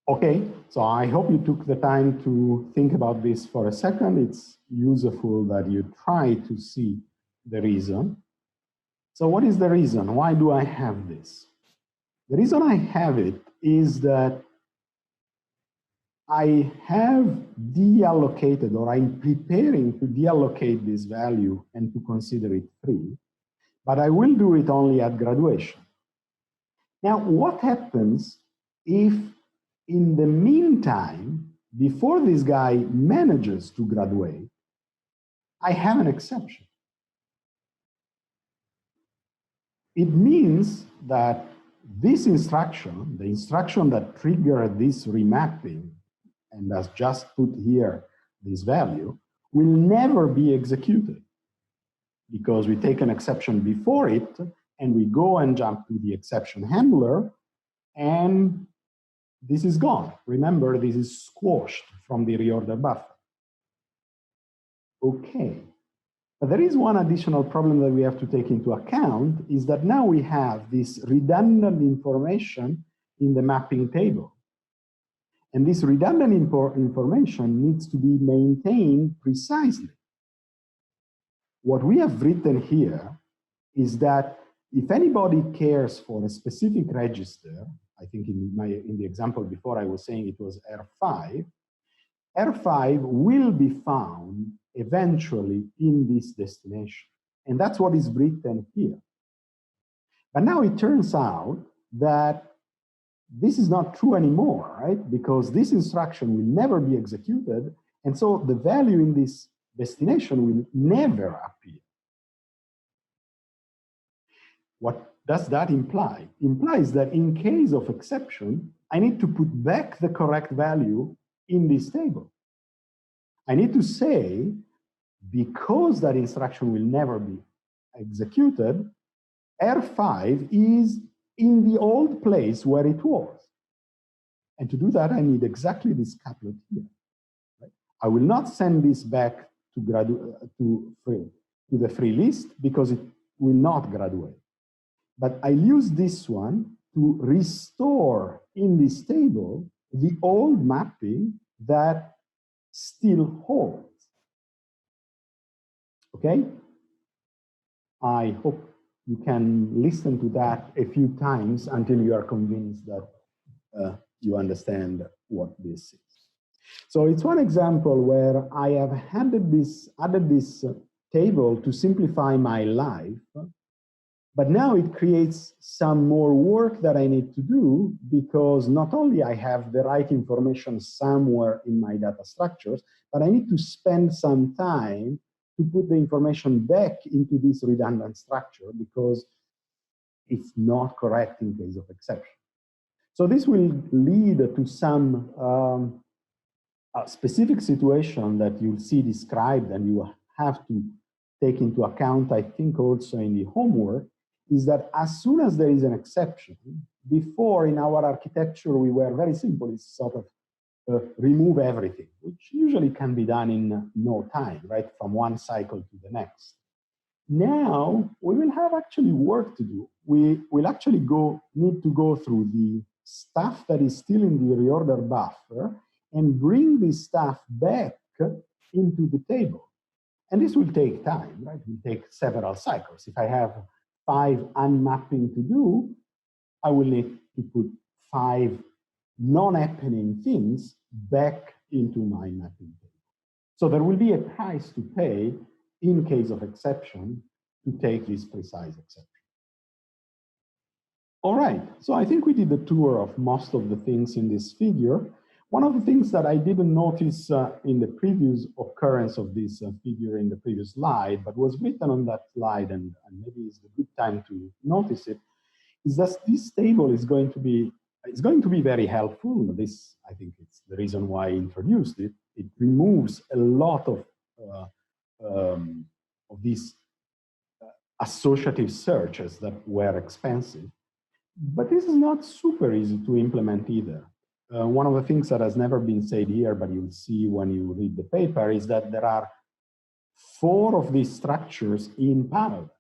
Okay, so I hope you took the time to think about this for a second. It's useful that you try to see the reason. So what is the reason? Why do I have this? The reason I have it is that I have deallocated, or I'm preparing to deallocate this value and to consider it free, but I will do it only at graduation. Now, what happens if in the meantime, before this guy manages to graduate, I have an exception? It means that this instruction, the instruction that triggered this remapping and has just put here this value, will never be executed because we take an exception before it and we go and jump to the exception handler, and this is gone. Remember, this is squashed from the reorder buffer. Okay, but there is one additional problem that we have to take into account, is that now we have this redundant information in the mapping table. And this redundant information needs to be maintained precisely. What we have written here is that if anybody cares for a specific register, I think in the example before I was saying it was R5, R5 will be found eventually in this destination. And that's what is written here. But now it turns out that this is not true anymore, right? Because this instruction will never be executed. And so the value in this destination will never appear. What does that imply? Implies that in case of exception, I need to put back the correct value in this table. I need to say, because that instruction will never be executed, R5 is in the old place where it was. And to do that, I need exactly this couplet here. Right? I will not send this back to the free list because it will not graduate. But I use this one to restore in this table the old mapping that still holds. Okay? I hope you can listen to that a few times until you are convinced that you understand what this is. So it's one example where I have added this table to simplify my life, but now it creates some more work that I need to do, because not only I have the right information somewhere in my data structures, but I need to spend some time to put the information back into this redundant structure because it's not correct in case of exception. So this will lead to some specific situation that you'll see described, and you have to take into account, I think also in the homework, is that as soon as there is an exception, before in our architecture we were very simple, it's sort of remove everything, which usually can be done in no time, right, from one cycle to the next. Now we will have actually work to do. We will actually need to go through the stuff that is still in the reorder buffer and bring this stuff back into the table. And this will take time, right? It will take several cycles. If I have 5 unmapping to do, I will need to put 5 non-happening things back into my mapping table. So there will be a price to pay in case of exception to take this precise exception. All right, so I think we did the tour of most of the things in this figure. One of the things that I didn't notice in the previous occurrence of this figure in the previous slide, but was written on that slide, and maybe it's a good time to notice it, is that this table is going to be very helpful. This, I think, it's the reason why I introduced it. It removes a lot of these associative searches that were expensive. But this is not super easy to implement either. One of the things that has never been said here, but you'll see when you read the paper, is that there are 4 of these structures in parallel.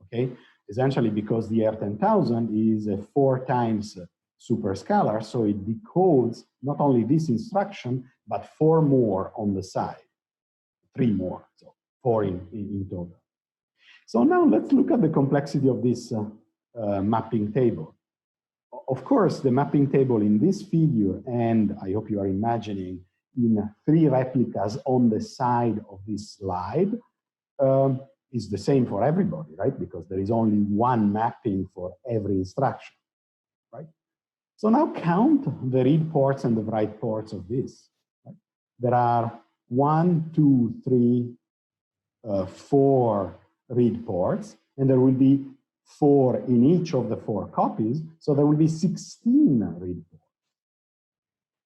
Okay, essentially because the R10,000 is a 4 times superscalar, so it decodes not only this instruction, but 4 more on the side, 3 more, so 4 in total. So now let's look at the complexity of this mapping table. Of course, the mapping table in this figure, and I hope you are imagining in 3 replicas on the side of this slide, is the same for everybody, right? Because there is only one mapping for every instruction, right? So now count the read ports and the write ports of this. Right? There are 1, 2, 3, 4 read ports, and there will be 4 in each of the 4 copies, so there will be 16 read ports.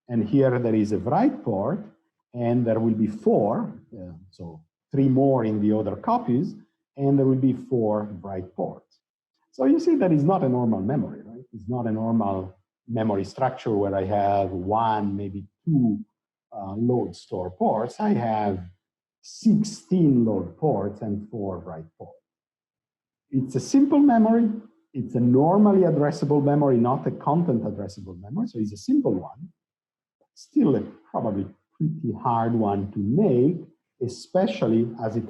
And here there is a write port, and there will be 4, so 3 more in the other copies, and there will be 4 write ports. So you see that is not a normal memory, right? It's not a normal memory structure where I have 1, maybe 2 load store ports. I have 16 load ports and 4 write ports. It's a simple memory. It's a normally addressable memory, not a content addressable memory. So it's a simple one, still a probably pretty hard one to make, especially as it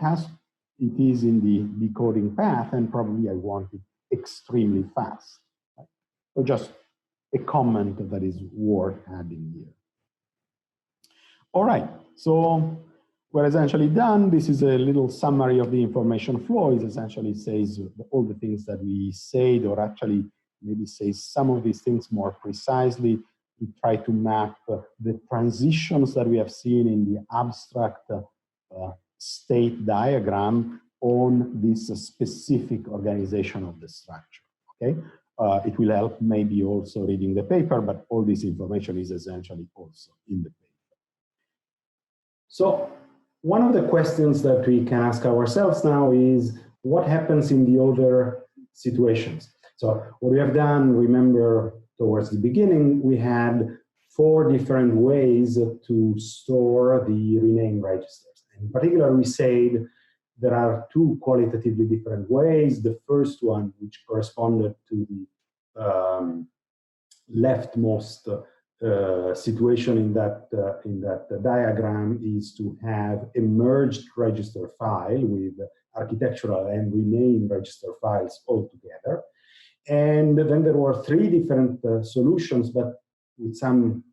is in the decoding path, and probably I want it extremely fast. Right? So just a comment that is worth adding here. All right, so we're essentially done. This is a little summary of the information flow. It essentially says all the things that we said, or actually maybe says some of these things more precisely to try to map the transitions that we have seen in the abstract state diagram on this specific organization of the structure, okay? It will help maybe also reading the paper, but all this information is essentially also in the paper. So one of the questions that we can ask ourselves now is, what happens in the other situations? So what we have done, remember, towards the beginning, we had 4 different ways to store the rename registers. In particular, we said there are 2 qualitatively different ways. The first one, which corresponded to the leftmost situation in that diagram, is to have a merged register file with architectural and rename register files all together. And then there were 3 different solutions, but with some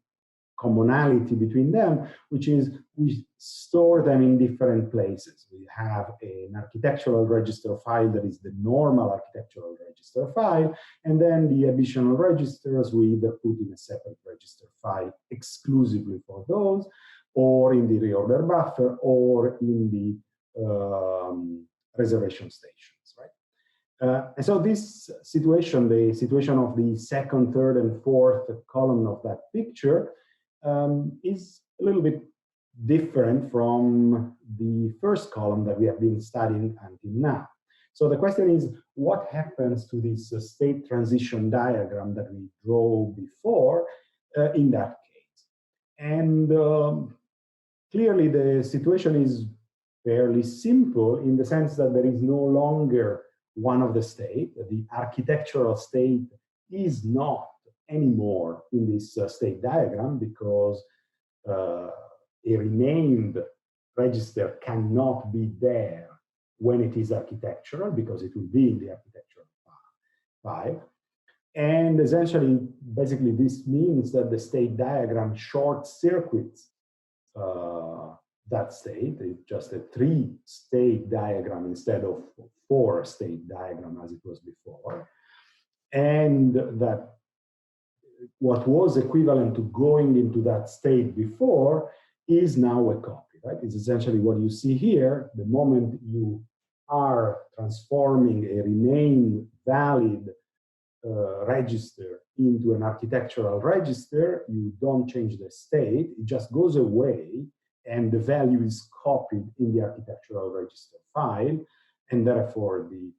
commonality between them, which is we store them in different places. We have an architectural register file that is the normal architectural register file, and then the additional registers we either put in a separate register file exclusively for those, or in the reorder buffer, or in the reservation stations, right? And so this situation, the situation of the second, third, and fourth column of that picture, is a little bit different from the first column that we have been studying until now. So the question is, what happens to this state transition diagram that we drew before in that case? And clearly the situation is fairly simple in the sense that there is no longer one of the state. The architectural state is not anymore in this state diagram, because a renamed register cannot be there when it is architectural, because it will be in the architectural file. And essentially, basically, this means that the state diagram short circuits that state. It's just a 3-state diagram instead of 4-state diagram as it was before. And that what was equivalent to going into that state before is now a copy, right? It's essentially what you see here. The moment you are transforming a renamed valid register into an architectural register, you don't change the state, it just goes away, and the value is copied in the architectural register file, and therefore the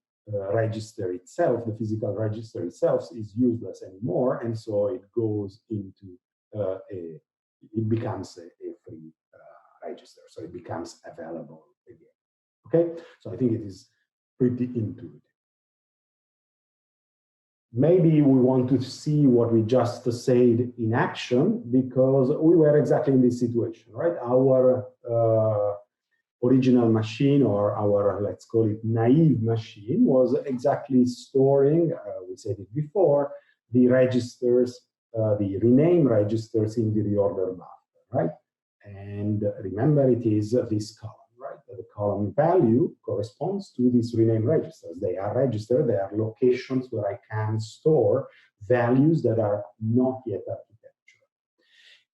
register itself, the physical register itself, is useless anymore, and so it goes into it becomes a free register, so it becomes available again. Okay, so I think it is pretty intuitive. Maybe we want to see what we just said in action, because we were exactly in this situation, right? Our original machine, or our, let's call it, naive machine, was exactly storing, we said it before, the registers, the rename registers in the reorder buffer, right? And remember, it is this column, right? The column value corresponds to these rename registers. They are registered, they are locations where I can store values that are not yet architectural.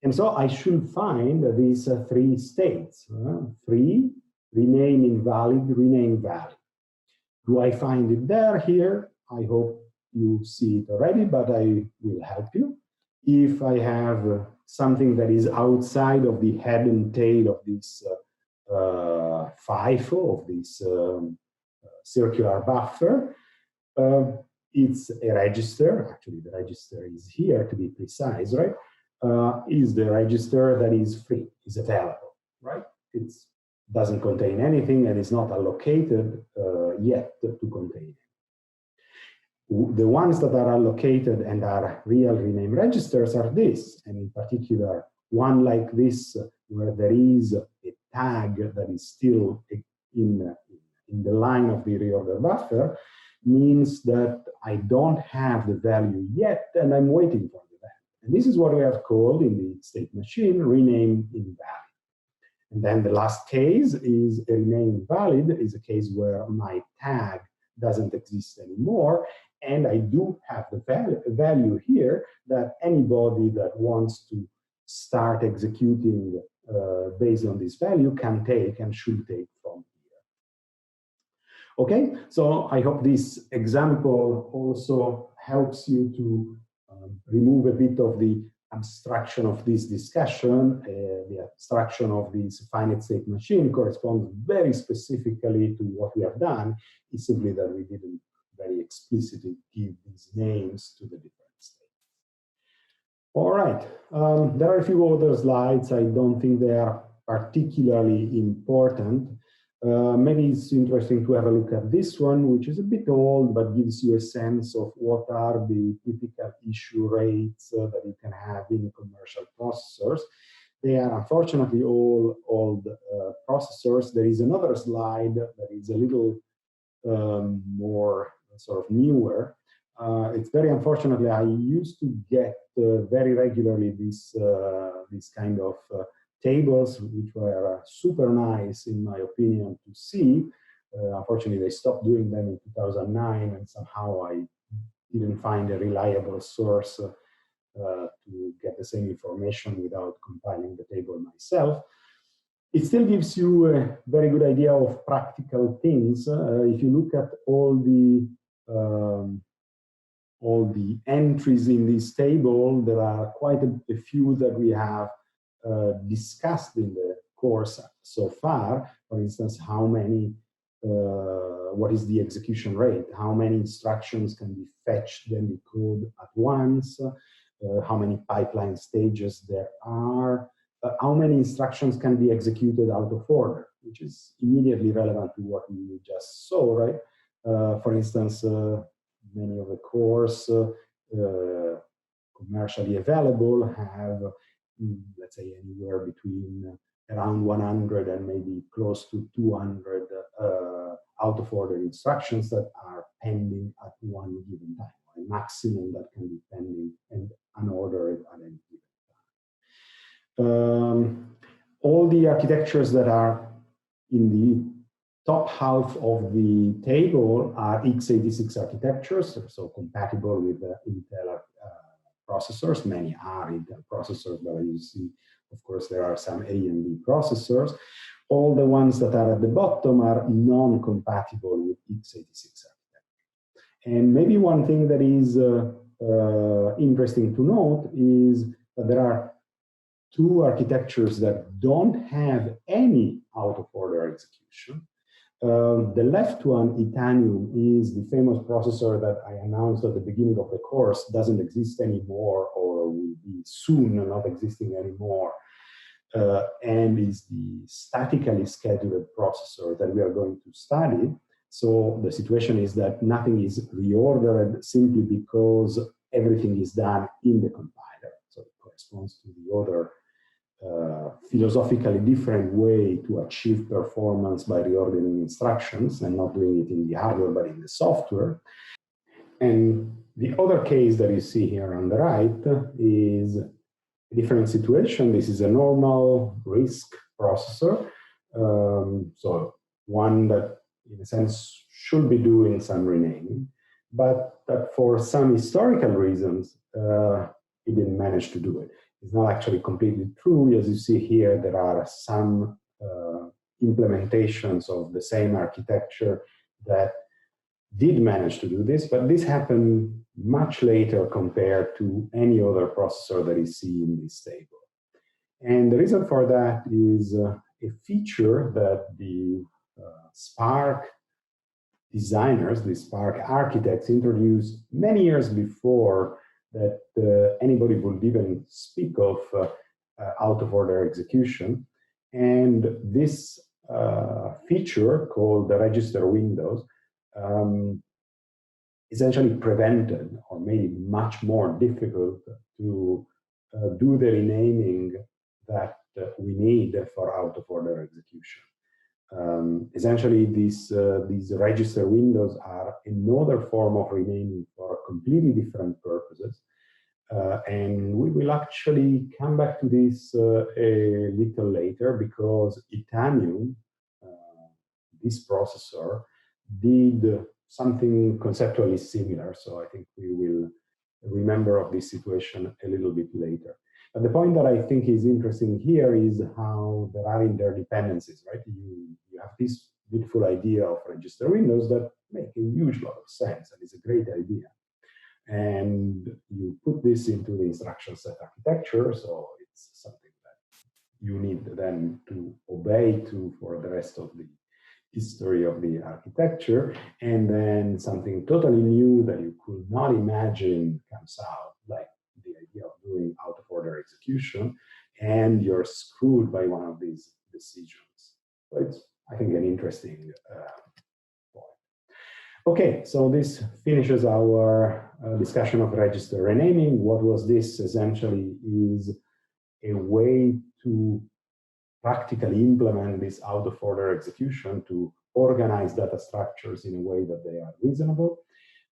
And so I should find these 3 states, free, rename invalid, rename valid. Do I find it there, here? I hope you see it already, but I will help you. If I have something that is outside of the head and tail of this FIFO, of this circular buffer, it's a register. Actually, the register is here, to be precise, right? Is the register that is free, is available, right? It doesn't contain anything and is not allocated yet to contain it. The ones that are allocated and are real rename registers are this, and in particular, one like this, where there is a tag that is still in the line of the reorder buffer, means that I don't have the value yet, and I'm waiting for the value. And this is what we have called in the state machine rename invalid. And then the last case is a rename valid, is a case where my tag doesn't exist anymore, and I do have the value here that anybody that wants to start executing based on this value can take and should take from here. Okay, so I hope this example also helps you to remove a bit of the abstraction of this discussion. The abstraction of this finite state machine corresponds very specifically to what we have done. It's simply that we didn't very explicitly give these names to the different states. All right, there are a few other slides. I don't think they are particularly important. Maybe it's interesting to have a look at this one, which is a bit old, but gives you a sense of what are the typical issue rates that you can have in commercial processors. They are unfortunately all old processors. There is another slide that is a little more sort of newer. It's very unfortunately, I used to get very regularly this kind of tables, which were super nice, in my opinion, to see. Unfortunately, they stopped doing them in 2009, and somehow I didn't find a reliable source to get the same information without compiling the table myself. It still gives you a very good idea of practical things. If you look at all the entries in this table, there are quite a few that we have discussed in the course so far. For instance, what is the execution rate? How many instructions can be fetched and decoded at once? How many pipeline stages there are? How many instructions can be executed out of order, which is immediately relevant to what we just saw, right? For instance, many of the cores commercially available have, let's say, anywhere between around 100 and maybe close to 200 out of order instructions that are pending at one given time, a maximum that can be pending and unordered at any given time. All the architectures that are in the top half of the table are x86 architectures, so compatible with Intel processors. Many are Intel processors, but you see, of course, there are some AMD processors. All the ones that are at the bottom are non-compatible with x86 architecture. And maybe one thing that is interesting to note is that there are two architectures that don't have any out-of-order execution. The left one, Itanium, is the famous processor that I announced at the beginning of the course, doesn't exist anymore or will be soon not existing anymore, and is the statically scheduled processor that we are going to study. So the situation is that nothing is reordered simply because everything is done in the compiler. So it corresponds to the other philosophically different way to achieve performance by reordering instructions and not doing it in the hardware but in the software. And the other case that you see here on the right is a different situation. This is a normal RISC processor, so one that in a sense should be doing some renaming, but that for some historical reasons it didn't manage to do it. It's not actually completely true. As you see here, there are some implementations of the same architecture that did manage to do this, but this happened much later compared to any other processor that is seen in this table. And the reason for that is a feature that the SPARC designers, the SPARC architects, introduced many years before that anybody would even speak of out-of-order execution. And this feature, called the register windows, essentially prevented or made it much more difficult to do the renaming that we need for out-of-order execution. Essentially, these register windows are another form of renaming for completely different purposes. And we will actually come back to this a little later, because Itanium, this processor, did something conceptually similar. So I think we will remember of this situation a little bit later. But the point that I think is interesting here is how there are interdependencies, right? You have this beautiful idea of register windows that make a huge lot of sense and is a great idea. And you put this into the instruction set architecture, so it's something that you need then to obey to for the rest of the history of the architecture. And then something totally new that you could not imagine comes out, like the idea of doing out of order execution, and you're screwed by one of these decisions. So it's, I think, an interesting point. Okay, so this finishes our discussion of register renaming. What was this? Essentially is a way to practically implement this out of order execution to organize data structures in a way that they are reasonable.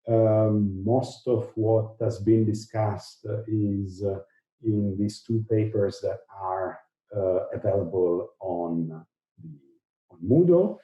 Most of what has been discussed is in these two papers that are available on Moodle.